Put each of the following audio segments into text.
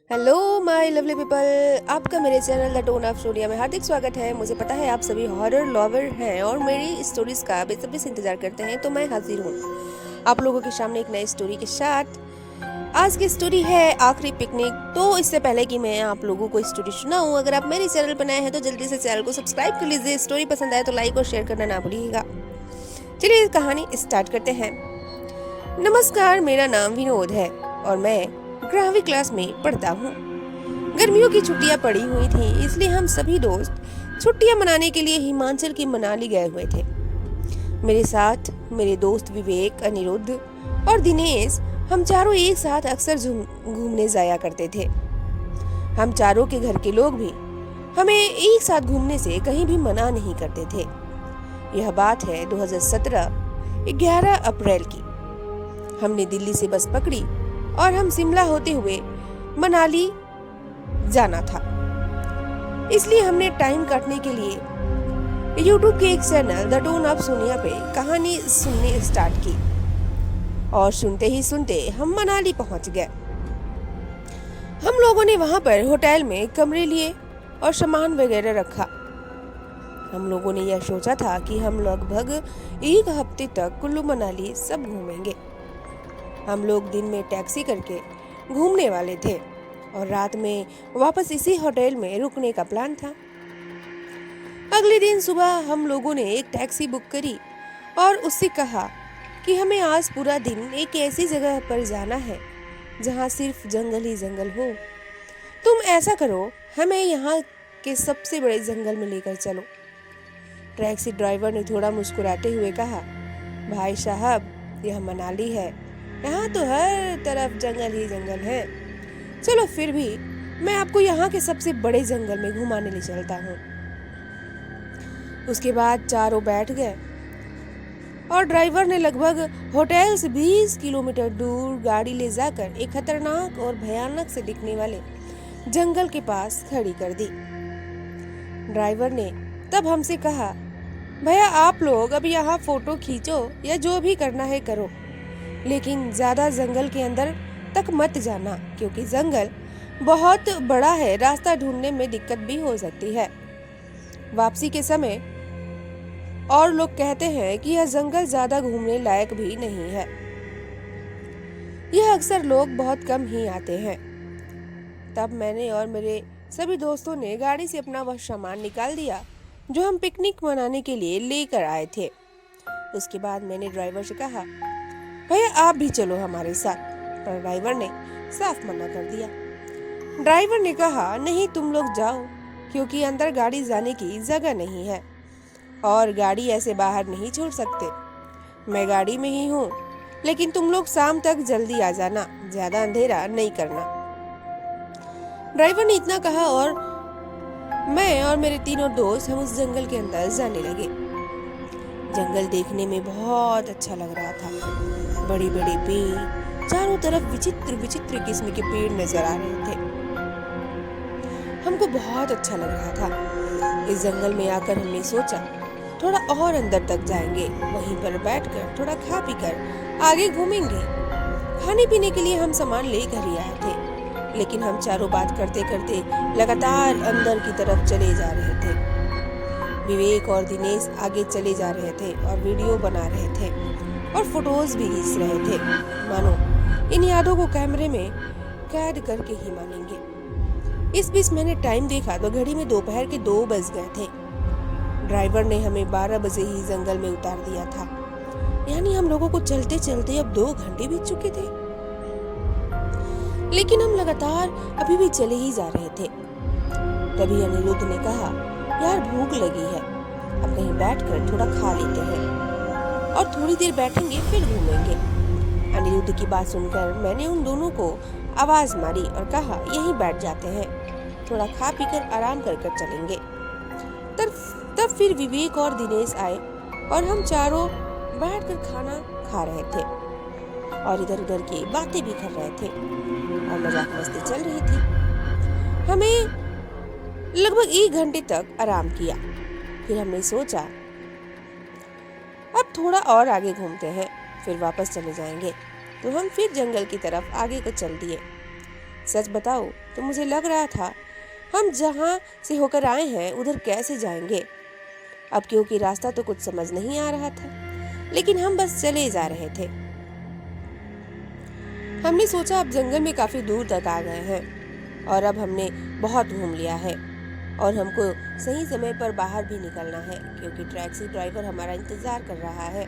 Hello my lovely people, आपका मेरे channel the tone of स्टोरिया में हार्दिक स्वागत है। मुझे पता है आप सभी हॉरर लवर हैं और मेरी स्टोरीज का बेसब्री से इंतजार करते हैं, तो मैं हाजिर हूँ आप लोगों के सामने एक नई स्टोरी के साथ। आज की स्टोरी है आखिरी पिकनिक। तो इससे पहले कि मैं आप लोगों को स्टोरी सुनाऊं, अगर आप मेरे चैनल पर नए हैं तो जल्दी से चैनल को सब्सक्राइब कर लीजिए। स्टोरी पसंद आए तो लाइक और शेयर करना ना भूलिएगा। चलिए कहानी स्टार्ट करते हैं। नमस्कार, मेरा नाम विनोद है और मैं 11वीं क्लास में पढ़ता हूँ। गर्मियों की छुट्टियां पड़ी हुई थी, इसलिए हम सभी दोस्त छुट्टियां मनाने के लिए हिमाचल की मनाली गए हुए थे। मेरे साथ मेरे दोस्त विवेक, अनिरुद्ध और दिनेश, हम चारों एक साथ अक्सर घूमने जाया करते थे। हम चारों के घर के लोग भी हमें एक साथ घूमने से कहीं भी मना नहीं करते थे। यह बात है 2017 11 अप्रैल की। हमने दिल्ली से बस पकड़ी और हम शिमला होते हुए मनाली जाना था। इसलिए हमने टाइम काटने के लिए YouTube के एक channel the tone of Sonia पे कहानी सुनने स्टार्ट की और सुनते ही सुनते हम मनाली पहुंच गए। हम लोगों ने वहां पर होटल में कमरे लिए और सामान वगैरह रखा। हम लोगों ने यह सोचा था कि हम लगभग एक हफ्ते तक कुल्लू मनाली सब घूमेंगे। हम लोग दिन में टैक्सी करके घूमने वाले थे और रात में वापस इसी होटल में रुकने का प्लान था। अगले दिन सुबह हम लोगों ने एक टैक्सी बुक करी और उससे कहा कि हमें आज पूरा दिन एक ऐसी जगह पर जाना है जहां सिर्फ जंगल ही जंगल हो। तुम ऐसा करो, हमें यहाँ के सबसे बड़े जंगल में लेकर चलो। टैक्सी ड्राइवर ने थोड़ा मुस्कुराते हुए कहा, भाई साहब, यह मनाली है, यहाँ तो हर तरफ जंगल ही जंगल है। चलो फिर भी मैं आपको यहाँ के सबसे बड़े जंगल में घुमाने ले चलता हूँ। उसके बाद चारों बैठ गए और ड्राइवर ने लगभग होटल से 20 किलोमीटर दूर गाड़ी ले जाकर एक खतरनाक और भयानक से दिखने वाले जंगल के पास खड़ी कर दी। ड्राइवर ने तब हमसे कहा, भैया आप लोग अब यहाँ फोटो खींचो या जो भी करना है करो, लेकिन ज्यादा जंगल के अंदर तक मत जाना, क्योंकि जंगल बहुत बड़ा है, रास्ता ढूंढने में दिक्कत भी हो सकती है। वापसी के समय और लोग कहते हैं कि यह जंगल ज्यादा घूमने लायक भी नहीं है। यह अक्सर लोग बहुत कम ही आते हैं। तब मैंने और मेरे सभी दोस्तों ने गाड़ी से अपना वह सामान निकाल दिया जो हम पिकनिक मनाने के लिए लेकर आए थे। उसके बाद मैंने ड्राइवर से कहा, भैया आप भी चलो हमारे साथ, पर ड्राइवर ने साफ मना कर दिया। ड्राइवर ने कहा, नहीं तुम लोग जाओ, क्योंकि अंदर गाड़ी जाने की जगह नहीं है और गाड़ी ऐसे बाहर नहीं छोड़ सकते। मैं गाड़ी में ही हूँ, लेकिन तुम लोग शाम तक जल्दी आ जाना, ज्यादा अंधेरा नहीं करना। ड्राइवर ने इतना कहा और मैं और मेरे तीनों दोस्त हम उस जंगल के अंदर जाने लगे। जंगल देखने में बहुत अच्छा लग रहा था। बड़ी बड़ी पेड़, चारों तरफ विचित्र विचित्र किस्म के पेड़ नजर आ रहे थे। हमको बहुत अच्छा लग रहा था। इस जंगल में आकर हमने सोचा थोड़ा और अंदर तक जाएंगे, वहीं पर बैठकर थोड़ा खा पी कर आगे घूमेंगे। खाने पीने के लिए हम सामान लेकर ही आए थे, लेकिन हम चारों बात करते करते लगातार अंदर की तरफ चले जा रहे थे। विवेक और दिनेश आगे चले जा रहे थे और वीडियो बना रहे थे और फोटोज भी खींच रहे थे, मानो इन यादों को कैमरे में कैद करके ही मानेंगे। इस बीच मैंने टाइम देखा तो घड़ी में दोपहर के 2 बज गए थे। ड्राइवर ने हमें 12 बजे ही जंगल में उतार दिया था, यानी हम लोगों को चलते चलते अब 2 घंटे बीत चुके थे। लेकिन हम लगातार अभी भी चले ही जा रहे थे। तभी अनिरुद्ध ने कहा, यार भूख लगी है, अब कहीं बैठकर थोड़ा खा लेते हैं और थोड़ी देर बैठेंगे फिर घूमेंगे। अनिरुद्ध की बात सुनकर मैंने उन दोनों को आवाज मारी और कहा, यहीं बैठ जाते हैं, थोड़ा खा पीकर आराम कर कर चलेंगे। तब फिर विवेक और दिनेश आए और हम चारों बैठकर खाना खा रहे थे और इधर उधर की बातें भी कर रहे थे और मजाक मस्ती चल रही थी। हमें लगभग 1 घंटे तक आराम किया। फिर हमने सोचा अब थोड़ा और आगे घूमते हैं, फिर वापस चले जाएंगे। तो हम फिर जंगल की तरफ आगे को चल दिए। सच बताओ तो मुझे लग रहा था हम जहाँ से होकर आए हैं उधर कैसे जाएंगे। अब क्योंकि रास्ता तो कुछ समझ नहीं आ रहा था, लेकिन हम बस चले जा रहे थे। हमने सोचा अब जंगल में काफी दूर तक आ गए हैं और अब हमने बहुत घूम लिया है और हमको सही समय पर बाहर भी निकलना है क्योंकि टैक्सी ड्राइवर हमारा इंतजार कर रहा है।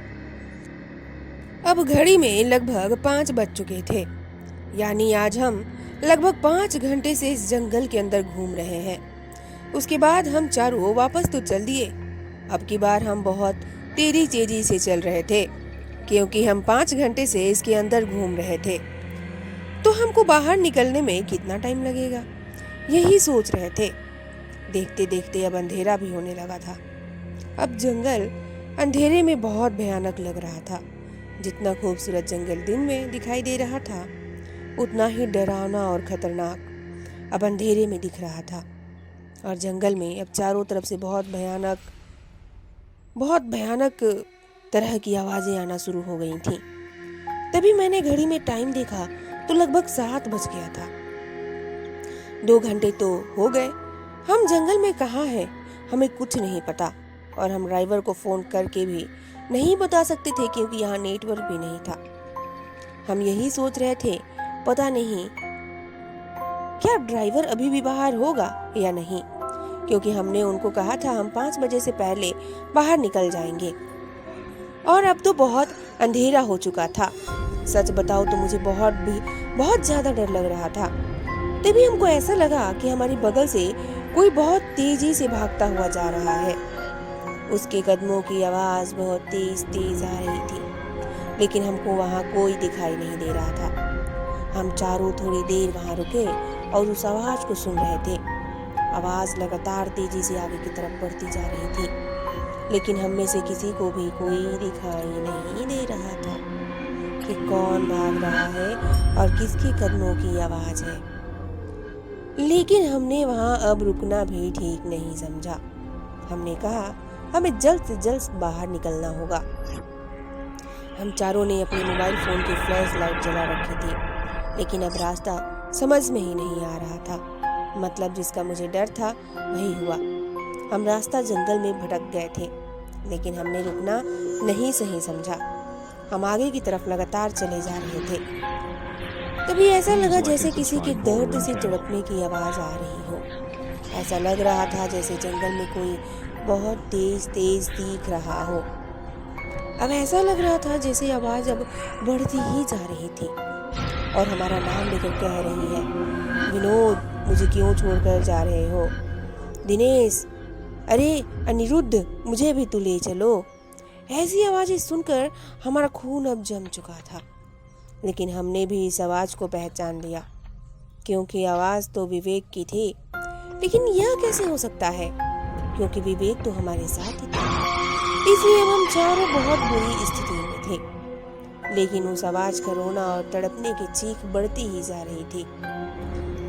अब घड़ी में लगभग 5 बज चुके थे, यानी आज हम लगभग 5 घंटे से इस जंगल के अंदर घूम रहे हैं। उसके बाद हम चारों वापस तो चल दिए। अब की बार हम बहुत तेजी से चल रहे थे क्योंकि हम 5 घंटे से इसके अंदर घूम रहे थे, तो हमको बाहर निकलने में कितना टाइम लगेगा, यही सोच रहे थे। देखते देखते अब अंधेरा भी होने लगा था। अब जंगल अंधेरे में बहुत भयानक लग रहा था। जितना खूबसूरत जंगल दिन में दिखाई दे रहा था, उतना ही डरावना और खतरनाक अब अंधेरे में दिख रहा था। और जंगल में अब चारों तरफ से बहुत भयानक तरह की आवाजें आना शुरू हो गई थीं। तभी मैंने घड़ी में टाइम देखा तो लगभग 7 बज गया था। 2 घंटे तो हो गए। हम जंगल में कहाँ हैं, हमें कुछ नहीं पता और हम ड्राइवर को फोन करके भी नहीं बता सकते थे क्योंकि यहाँ नेटवर्क भी नहीं था। हम यही सोच रहे थे, पता नहीं क्या ड्राइवर अभी भी बाहर होगा या नहीं, क्योंकि हमने उनको कहा था हम 5 बजे से पहले बाहर निकल जाएंगे और अब तो बहुत अंधेरा हो चुका था। सच बताओ तो मुझे बहुत ज्यादा डर लग रहा था। तभी हमको ऐसा लगा कि हमारी बगल से कोई बहुत तेजी से भागता हुआ जा रहा है। उसके कदमों की आवाज बहुत तेज आ रही थी, लेकिन हमको वहाँ कोई दिखाई नहीं दे रहा था। हम चारों थोड़ी देर वहाँ रुके और उस आवाज को सुन रहे थे। आवाज लगातार तेजी से आगे की तरफ बढ़ती जा रही थी, लेकिन हम में से किसी को भी कोई दिखाई नहीं दे रहा था कि कौन भाग रहा है और किसके कदमों की आवाज है। लेकिन हमने वहाँ अब रुकना भी ठीक नहीं समझा। हमने कहा हमें जल्द से जल्द बाहर निकलना होगा। हम चारों ने अपने मोबाइल फोन की फ्लैश लाइट जला रखी थी, लेकिन अब रास्ता समझ में ही नहीं आ रहा था। मतलब जिसका मुझे डर था वही हुआ। हम रास्ता जंगल में भटक गए थे, लेकिन हमने रुकना नहीं सही समझा। हम आगे की तरफ लगातार चले जा रहे थे। तभी ऐसा लगा जैसे किसी के दर्द से तड़पने की आवाज आ रही हो। ऐसा लग रहा था जैसे जंगल में कोई बहुत तेज दिख रहा हो। अब ऐसा लग रहा था जैसे आवाज अब बढ़ती ही जा रही थी और हमारा नाम लेकर कह रही है, विनोद मुझे क्यों छोड़कर जा रहे हो? दिनेश, अरे अनिरुद्ध मुझे भी तो ले चलो। ऐसी आवाजें सुनकर हमारा खून अब जम चुका था, लेकिन हमने भी इस आवाज को पहचान लिया क्योंकि आवाज तो विवेक की थी। लेकिन यह कैसे हो सकता है, क्योंकि विवेक तो हमारे साथ ही था। इसलिए अब हम चारों बहुत बुरी स्थिति में थे। लेकिन उस आवाज का रोना और तड़पने की चीख बढ़ती ही जा रही थी।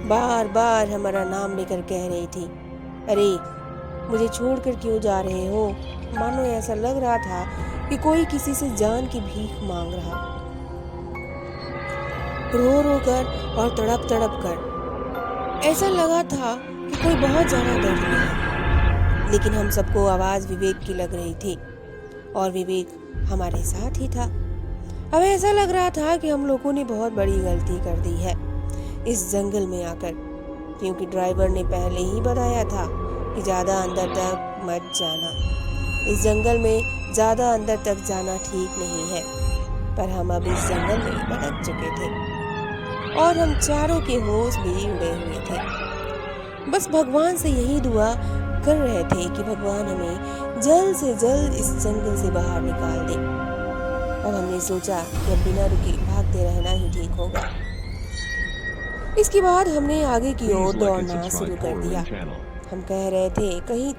बार बार हमारा नाम लेकर कह रही थी, अरे मुझे छोड़कर क्यों जा रहे हो? मानो ऐसा लग रहा था कि कोई किसी से जान की भीख मांग रहा, रो रो कर और तड़प कर। ऐसा लगा था कि कोई बहुत ज्यादा दर्द में है। लेकिन हम सबको आवाज विवेक की लग रही थी और विवेक हमारे साथ ही था। अब ऐसा लग रहा था कि हम लोगों ने बहुत बड़ी गलती कर दी है इस जंगल में आकर, क्योंकि ड्राइवर ने पहले ही बताया था कि ज्यादा अंदर तक मत जाना। इस जंगल में ज्यादा अंदर तक जाना ठीक नहीं है। पर हम अब इस जंगल में भटक चुके थे और हम चारों के होश भी उड़े हुए थे। बस भगवान से यही दुआ कर रहे थे कि भगवान हमें जल्द से जल्द इस जंगल से बाहर निकाल दे। अब हमने सोचा कि अब बिना रुके भागते रहना ही ठीक होगा। इसके बाद हमने आगे की ओर दौड़ना शुरू कर दिया। हम कह रहे थे कहीं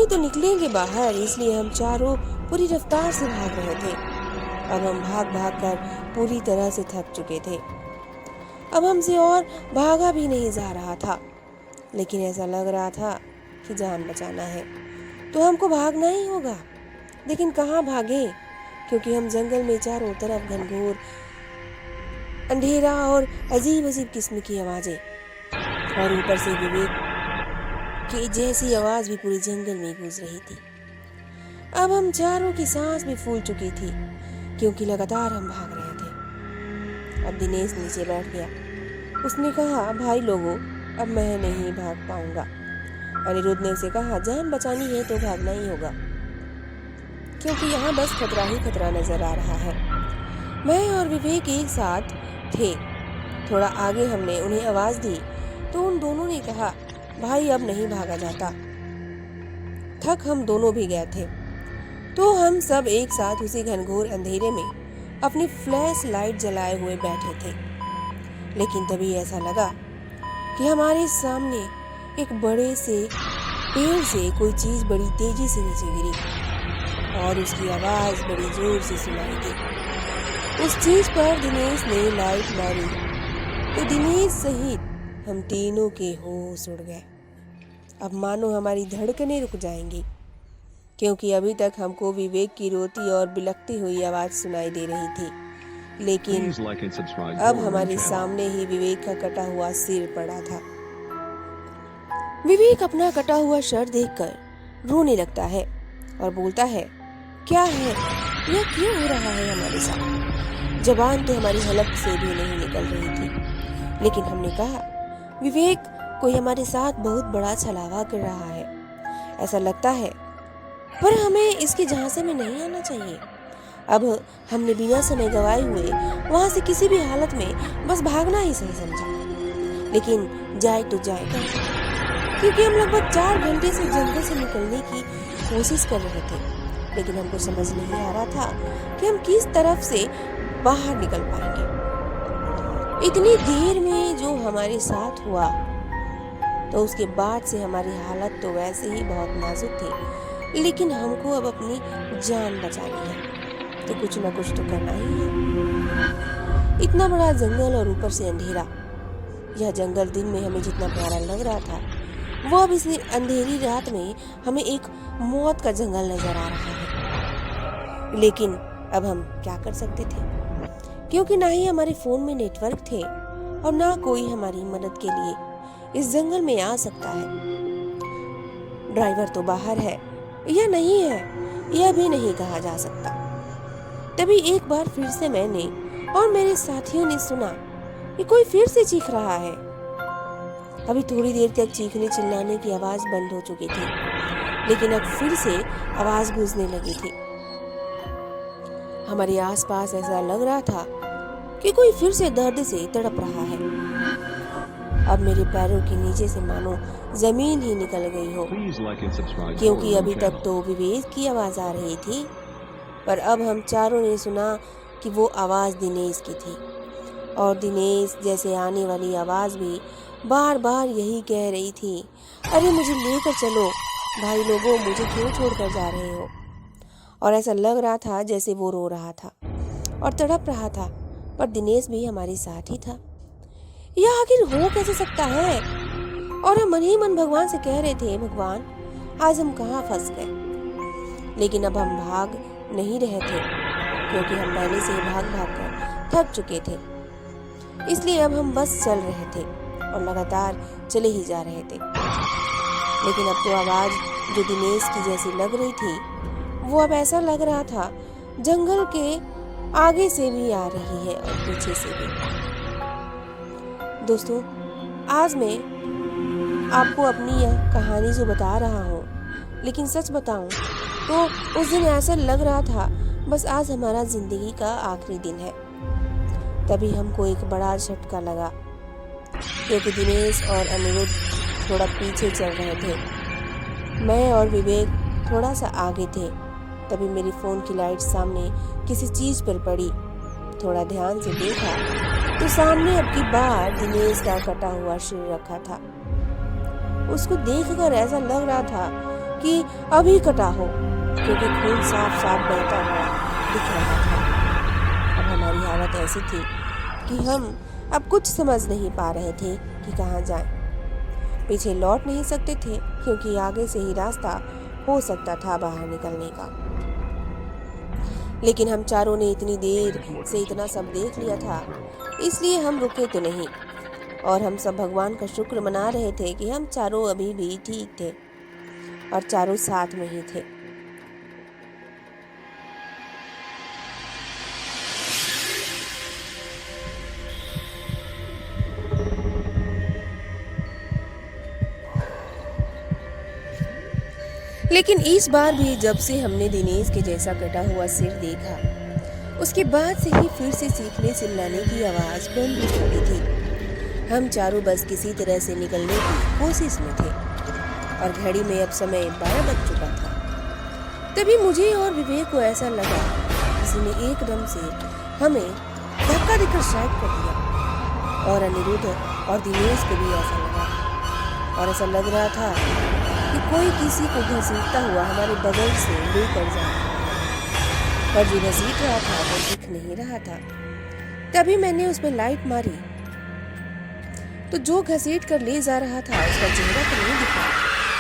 तो निकलेंगे बाहर, इसलिए हम चारों पूरी रफ्तार से भाग रहे थे। अब हम भाग कर पूरी तरह से थक चुके थे। अब हमसे और भागा भी नहीं जा रहा था, लेकिन ऐसा लग रहा था कि जान बचाना है तो हमको भागना ही होगा। लेकिन कहाँ भागे, क्योंकि हम जंगल में चारों तरफ घनघोर अंधेरा और अजीब अजीब किस्म की आवाजें, और ऊपर से विवेक की जैसी आवाज भी पूरे जंगल में गूंज रही थी। अब हम चारों की सांस भी फूल चुकी थी, क्योंकि लगातार हम भाग रहे थे। अब दिनेश नीचे बैठ गया। उसने कहा, भाई लोगों, अब मैं नहीं भाग पाऊंगा। अनिरुद्ध ने उसे कहा, जान बचानी है तो भागना ही होगा, क्योंकि यहाँ बस खतरा ही खतरा नजर आ रहा है। मैं और विवेक एक साथ थे। थोड़ा आगे हमने उन्हें आवाज दी तो उन दोनों ने कहा, भाई अब नहीं भागा जाता। थक हम दोनों भी गए थे, तो हम सब एक साथ उसी घनघोर अंधेरे में अपनी फ्लैश लाइट जलाए हुए बैठे थे। लेकिन तभी ऐसा लगा कि हमारे सामने एक बड़े से पेड़ से कोई चीज बड़ी तेजी से नीचे गिरी और उसकी आवाज बड़ी जोर से सुनाई दी। उस चीज पर दिनेश ने लाइट मारी तो दिनेश सहित हम तीनों के होश उड़ गए। अब मानो हमारी धड़कनें रुक जाएंगी, क्योंकि अभी तक हमको विवेक की रोती और बिलखती हुई आवाज सुनाई दे रही थी, लेकिन अब हमारे सामने ही विवेक का कटा हुआ सिर पड़ा था। विवेक अपना कटा हुआ शर्ट देखकर रोने लगता है और बोलता है, क्या है यह, क्यों हो रहा है हमारे साथ? जबान तो हमारी हलक से भी नहीं निकल रही थी, लेकिन हमने कहा, विवेक, कोई हमारे साथ बहुत बड़ा छलावा कर रहा है, ऐसा लगता है, पर हमें इसके झांसे में नहीं आना चाहिए। अब हमने बिना समय गवाए हुए वहां से किसी भी हालत में बस भागना ही सही समझा। लेकिन जाए तो जाए कहाँ, क्योंकि हम लगभग 4 घंटे से जंगल से निकलने की कोशिश कर रहे थे, लेकिन हमको समझ नहीं आ रहा था कि हम किस तरफ से बाहर निकल पाएंगे। इतनी देर में जो हमारे साथ हुआ, तो उसके बाद से हमारी हालत तो वैसे ही बहुत नाजुक थी, लेकिन हमको अब अपनी जान बचानी है, तो कुछ ना कुछ तो करना ही है। इतना बड़ा जंगल और ऊपर से अंधेरा। यह जंगल दिन में हमें जितना प्यारा लग रहा था, वो अब इस अंधेरी रात में हमें एक मौत का जंगल नजर आ रहा है। लेकिन अब हम क्या कर सकते थे, क्योंकि ना ही हमारे फोन में नेटवर्क थे और ना कोई हमारी मदद के लिए इस जंगल में आ सकता है। ड्राइवर तो बाहर है या नहीं है, यह भी नहीं कहा जा सकता। तभी एक बार फिर से मैंने और मेरे साथियों ने सुना कि कोई फिर से चीख रहा है। अभी थोड़ी देर तक चीखने चिल्लाने की आवाज बंद हो चुकी थी, लेकिन अब फिर से आवाज गूंजने लगी थी। हमारे आसपास ऐसा लग रहा था कि कोई फिर से दर्द से तड़प रहा है। अब मेरे पैरों के नीचे से मानो जमीन ही निकल गई हो, क्योंकि अभी तक तो विवेक की आवाज आ रही थी, पर अब हम चारों ने सुना कि वो आवाज दिनेश की थी। और दिनेश जैसे आने वाली आवाज भी बार बार यही कह रही थी, अरे मुझे लेकर चलो भाई लोगों, मुझे क्यों छोड़कर जा रहे हो। और ऐसा लग रहा था जैसे वो रो रहा था और तड़प रहा था, पर दिनेश भी हमारे साथ ही था। यह आखिर हो कैसे सकता है? और हम मन ही मन भगवान से कह रहे थे, भगवान आज हम कहाँ फंस गए। लेकिन अब हम भाग नहीं रहे थे, क्योंकि हम पहले से ही भाग भाग कर थक चुके थे। इसलिए अब हम बस चल रहे थे और लगातार चले ही जा रहे थे। लेकिन अब तो आवाज जो दिनेश की जैसी लग रही थी, वो अब ऐसा लग रहा था जंगल के आगे से भी आ रही है और पीछे से भी। दोस्तों, आज मैं आपको अपनी यह कहानी जो बता रहा हूँ, लेकिन सच बताऊं तो उस दिन ऐसा लग रहा था बस आज हमारा जिंदगी का आखिरी दिन है। तभी हमको एक बड़ा झटका लगा, क्योंकि दिनेश और अनिरुद्ध थोड़ा पीछे चल रहे थे, मैं और विवेक थोड़ा सा आगे थे। तभी मेरी फोन की लाइट सामने किसी चीज पर पड़ी। थोड़ा ध्यान से देखा तो सामने अब की बार दिनेश का कटा हुआ सिर रखा था। उसको देखकर ऐसा लग रहा था कि अभी कटा हो, क्योंकि खून साफ साफ बहता हुआ दिख रहा था। अब हमारी हालत ऐसी थी कि हम अब कुछ समझ नहीं पा रहे थे कि कहाँ जाएं। पीछे लौट नहीं सकते थे, क्योंकि आगे से ही रास्ता हो सकता था बाहर निकलने का। लेकिन हम चारों ने इतनी देर से इतना सब देख लिया था इसलिए हम रुके तो नहीं, और हम सब भगवान का शुक्र मना रहे थे कि हम चारों अभी भी ठीक थे और चारों साथ में ही थे। लेकिन इस बार भी जब से हमने दिनेश के जैसा कटा हुआ सिर देखा, उसके बाद से ही फिर से सीखने चिल्लाने की आवाज बंद हो चुकी थी। हम चारों बस किसी तरह से निकलने की कोशिश में थे और घड़ी में अब समय 12 बज चुका था। तभी मुझे और विवेक को ऐसा लगा किसी ने एकदम से हमें धक्का देकर साइड कर दिया, और अनिरुद्ध और दिनेश को भी ऐसा लगा, और ऐसा लग रहा था कि कोई किसी को घसीटता हुआ हमारे बगल से लेकर जा रहा है, पर जो घसीट रहा था वो दिख नहीं रहा था। तभी मैंने उस पर लाइट मारी तो जो घसीट कर ले जा रहा था उसका चेहरा तो नहीं दिखा,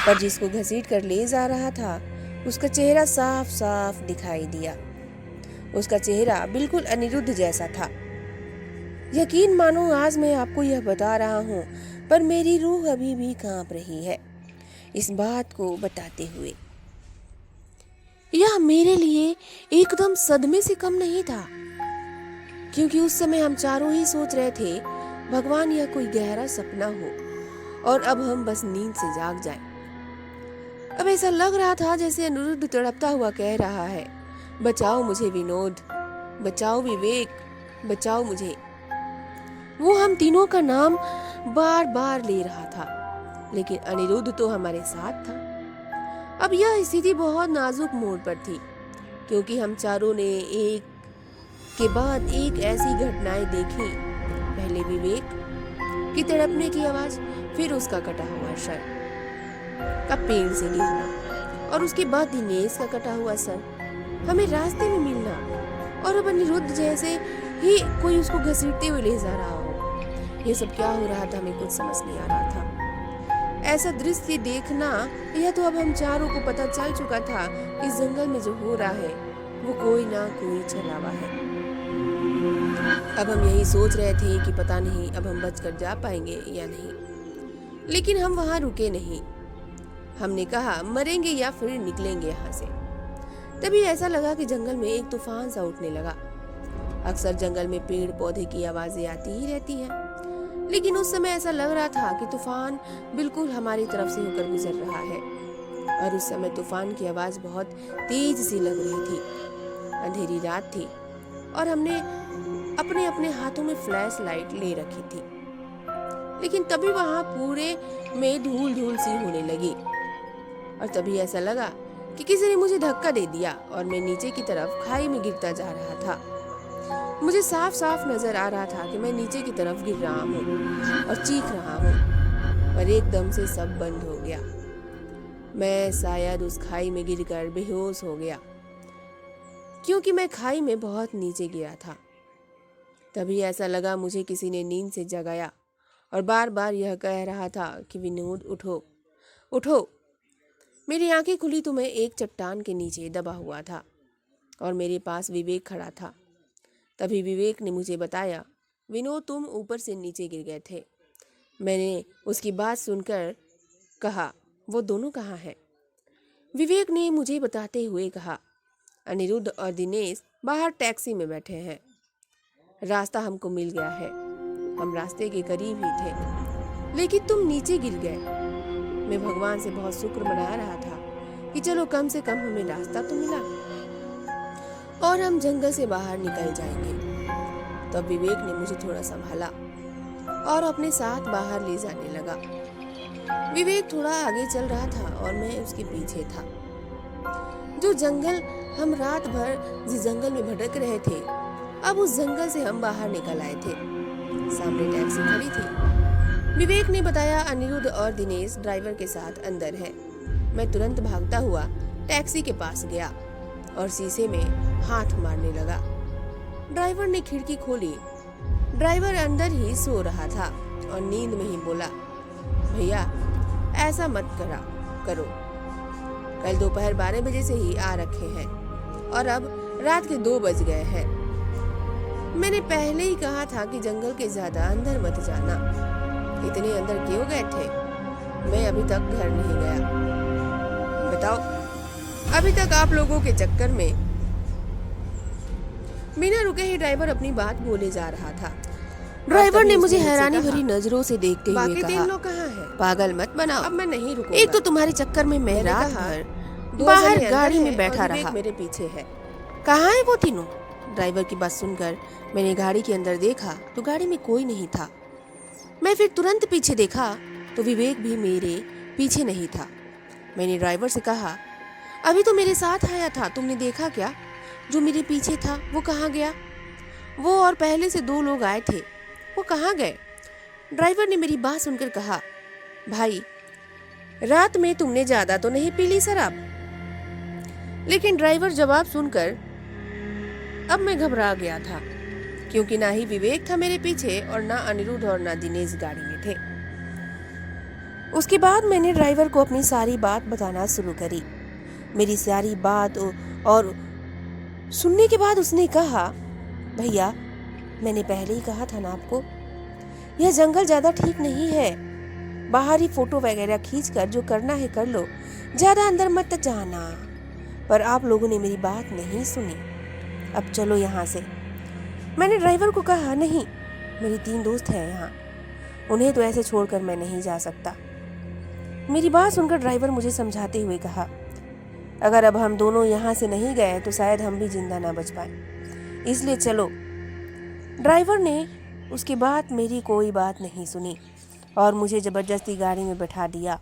पर जिसको घसीट कर ले जा रहा था उसका चेहरा साफ साफ दिखाई दिया। उसका चेहरा बिल्कुल अनिरुद्ध जैसा था। यकीन मानो आज मैं आपको यह बता रहा हूँ, पर मेरी रूह अभी भी कांप रही है इस बात को बताते हुए। यह मेरे लिए एकदम सदमे से कम नहीं था, क्योंकि उस समय हम चारों ही सोच रहे थे भगवान यह कोई गहरा सपना हो और अब हम बस नींद से जाग जाएं। अब ऐसा लग रहा था जैसे अनिरुद्ध तड़पता हुआ कह रहा है, बचाओ मुझे विनोद, बचाओ विवेक, बचाओ मुझे। वो हम तीनों का नाम बार बार ले रहा था, लेकिन अनिरुद्ध तो हमारे साथ था। अब यह स्थिति बहुत नाजुक मोड़ पर थी, क्योंकि हम चारों ने एक के बाद एक ऐसी घटनाएं देखी। पहले विवेक की तड़पने की आवाज, फिर उसका कटा हुआ सर का पेड़ से गिरना, और उसके बाद दिनेश का कटा हुआ सर हमें रास्ते में मिलना, और अब अनिरुद्ध जैसे ही कोई उसको घसीटते हुए ले जा रहा हो। ये सब क्या हो रहा था हमें कुछ समझ नहीं आ रहा था। ऐसा दृश्य देखना, यह तो अब हम चारों को पता चल चुका था कि जंगल में जो हो रहा है वो कोई ना कोई छलावा है। अब हम यही सोच रहे थे कि पता नहीं अब हम बचकर जा पाएंगे या नहीं, लेकिन हम वहां रुके नहीं। हमने कहा मरेंगे या फिर निकलेंगे यहाँ से। तभी ऐसा लगा कि जंगल में एक तूफान सा उठने लगा। अक्सर जंगल में पेड़ पौधे की आवाजें आती ही रहती हैं, लेकिन उस समय ऐसा लग रहा था कि तूफान बिल्कुल हमारी तरफ से होकर गुजर रहा है, और उस समय तूफान की आवाज बहुत तेज सी लग रही थी। अंधेरी रात थी और हमने अपने अपने हाथों में फ्लैश लाइट ले रखी थी, लेकिन तभी वहां पूरे में धूल धूल सी होने लगी, और तभी ऐसा लगा कि किसी ने मुझे धक्का दे दिया और मैं नीचे की तरफ खाई में गिरता जा रहा था। मुझे साफ साफ नजर आ रहा था कि मैं नीचे की तरफ गिर रहा हूँ और चीख रहा हूँ, पर एकदम से सब बंद हो गया। मैं शायद उस खाई में गिरकर बेहोश हो गया, क्योंकि मैं खाई में बहुत नीचे गिरा था। तभी ऐसा लगा मुझे किसी ने नींद से जगाया और बार बार यह कह रहा था कि विनोद उठो उठो। मेरी आंखें खुली तो मैं एक चट्टान के नीचे दबा हुआ था और मेरे पास विवेक खड़ा था। तभी विवेक ने मुझे बताया, विनोद तुम ऊपर से नीचे गिर गए थे। मैंने उसकी बात सुनकर कहा, वो दोनों कहाँ हैं? विवेक ने मुझे बताते हुए कहा, अनिरुद्ध और दिनेश बाहर टैक्सी में बैठे हैं। रास्ता हमको मिल गया है, हम रास्ते के करीब ही थे, लेकिन तुम नीचे गिर गए। मैं भगवान से बहुत शुक्र मना रहा था कि चलो कम से कम हमें रास्ता तो मिला और हम जंगल से बाहर निकल जाएंगे। तब विवेक ने मुझे थोड़ा संभाला और अपने साथ बाहर ले जाने लगा। विवेक थोड़ा आगे चल रहा था और मैं उसके पीछे था। जो जंगल हम रात भर जिस जंगल में भटक रहे थे, अब उस जंगल से हम बाहर निकल आए थे। सामने टैक्सी खड़ी थी। विवेक ने बताया, अनिरुद्ध और दिनेश ड्राइवर के साथ अंदर है। मैं तुरंत भागता हुआ टैक्सी के पास गया और शीशे में हाथ मारने लगा। ड्राइवर ने खिड़की खोली। ड्राइवर अंदर ही सो रहा था और नींद में ही बोला, भैया ऐसा मत करो, कल दोपहर 12 बजे से ही आ रखे हैं और अब रात के 2 बज गए हैं। मैंने पहले ही कहा था कि जंगल के ज्यादा अंदर मत जाना। इतने अंदर क्यों गए थे? मैं अभी तक घर नहीं गया। बताओ, अभी तक आप लोगों के चक्कर में। बिना रुके ही ड्राइवर अपनी बात बोले जा रहा था। ड्राइवर ने मुझे हैरानी भरी नजरों से देखते हुए कहा, बाकी 3 लोग कहाँ हैं? पागल मत बनाओ, अब मैं नहीं रुकूंगा। एक तो तुम्हारे चक्कर में मैं रात भर बाहर गाड़ी में बैठा रहा, मेरे पीछे है। कहाँ है वो तीनों? ड्राइवर की बात सुनकर मैंने गाड़ी के अंदर देखा तो गाड़ी में कोई नहीं था। मैं फिर तुरंत पीछे देखा तो विवेक भी मेरे पीछे नहीं था। मैंने ड्राइवर से कहा, अभी तो मेरे साथ आया था, तुमने देखा क्या? जो मेरे पीछे था वो कहाँ गया? वो और पहले से 2 लोग आए थे, वो कहाँ गए? ड्राइवर ने मेरी बात सुनकर कहा, भाई रात में तुमने ज्यादा तो नहीं पी ली शराब? लेकिन ड्राइवर जवाब सुनकर अब मैं घबरा गया था, क्योंकि ना ही विवेक था मेरे पीछे और ना अनिरुद्ध और ना दिनेश गाड़ी में थे। उसके बाद मैंने ड्राइवर को अपनी सारी बात बताना शुरू करी। मेरी सारी बात और सुनने के बाद उसने कहा, भैया मैंने पहले ही कहा था ना आपको, यह जंगल ज्यादा ठीक नहीं है। बाहर ही फोटो वगैरह खींचकर जो करना है कर लो, ज्यादा अंदर मत जाना। पर आप लोगों ने मेरी बात नहीं सुनी, अब चलो यहाँ से। मैंने ड्राइवर को कहा, नहीं, मेरी 3 दोस्त हैं यहाँ, उन्हें तो ऐसे छोड़कर मैं नहीं जा सकता। मेरी बात सुनकर ड्राइवर मुझे समझाते हुए कहा, अगर अब हम दोनों यहाँ से नहीं गए तो शायद हम भी जिंदा ना बच पाए, इसलिए चलो। ड्राइवर ने उसके बाद मेरी कोई बात नहीं सुनी और मुझे जबरदस्ती गाड़ी में बैठा दिया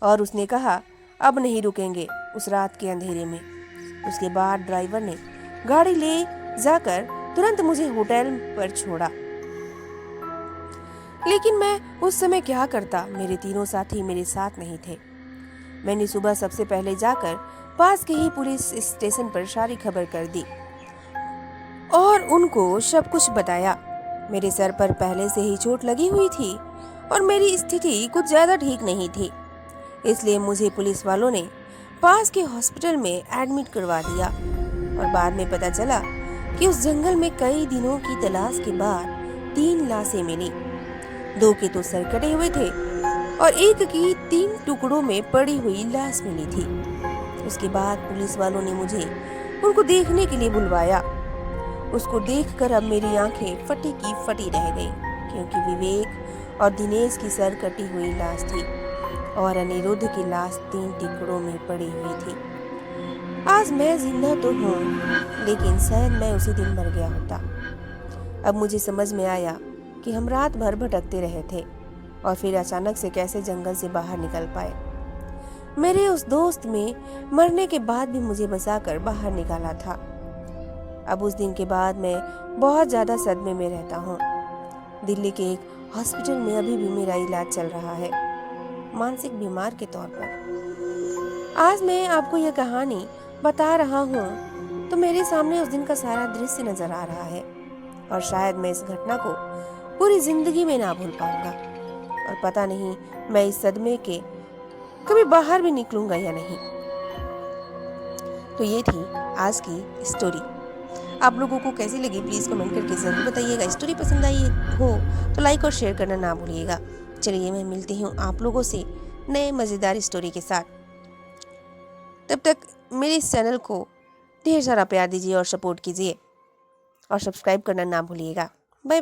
और उसने कहा, अब नहीं रुकेंगे उस रात के अंधेरे में। उसके बाद ड्राइवर ने गाड़ी ले जाकर तुरंत मुझे होटल पर छोड़ा। लेकिन मैं उस समय क्या करता? मेरे 3 साथी मेरे साथ नहीं थे। मैंने सुबह सबसे पहले जाकर पास के ही पुलिस स्टेशन पर सारी खबर कर दी और उनको सब कुछ बताया। मेरे सर पर पहले से ही चोट लगी हुई थी और मेरी स्थिति कुछ ज्यादा ठीक नहीं थी, इसलिए मुझे पुलिस वालों ने पास के हॉस्पिटल में एडमिट करवा दिया। और बाद में पता चला कि उस जंगल में कई दिनों की तलाश के बाद 3 लाशें मिली। 2 के तो सर कटे हुए थे और एक की 3 टुकड़ों में पड़ी हुई लाश मिली थी। उसके बाद पुलिस वालों ने मुझे उनको देखने के लिए बुलवाया। उसको देखकर अब मेरी आंखें फटी की फटी रह गई, क्योंकि विवेक और दिनेश की सर कटी हुई लाश थी और अनिरुद्ध की लाश 3 टुकड़ों में पड़ी हुई थी। आज मैं जिंदा तो हूँ, लेकिन शायद मैं उसी दिन मर गया होता। अब मुझे समझ में आया कि हम रात भर भटकते रहे थे और फिर अचानक से कैसे जंगल से बाहर निकल पाए। मेरे उस दोस्त में मरने के बाद भी मुझे बचाकर बाहर निकाला था। अब उस दिन के बाद मैं बहुत ज्यादा सदमे में रहता हूँ। दिल्ली के एक हॉस्पिटल में अभी भी मेरा इलाज चल रहा है, मानसिक बीमार के तौर पर। आज मैं आपको यह कहानी बता रहा हूँ तो मेरे सामने उस दिन का सारा दृश्य नजर आ रहा है और शायद मैं इस घटना को पूरी जिंदगी में ना भूल पाऊंगा और पता नहीं मैं इस सदमे के कभी बाहर भी निकलूंगा या नहीं। तो ये थी आज की स्टोरी। आप लोगों को कैसी लगी प्लीज कमेंट करके जरूर बताइएगा। स्टोरी पसंद आई हो तो लाइक और शेयर करना ना भूलिएगा। चलिए मैं मिलती हूँ आप लोगों से नए मजेदार स्टोरी के साथ। तब तक मेरे इस चैनल को ढेर सारा प्यार दीजिए और सपोर्ट कीजिए और सब्सक्राइब करना ना भूलिएगा। Bye bye.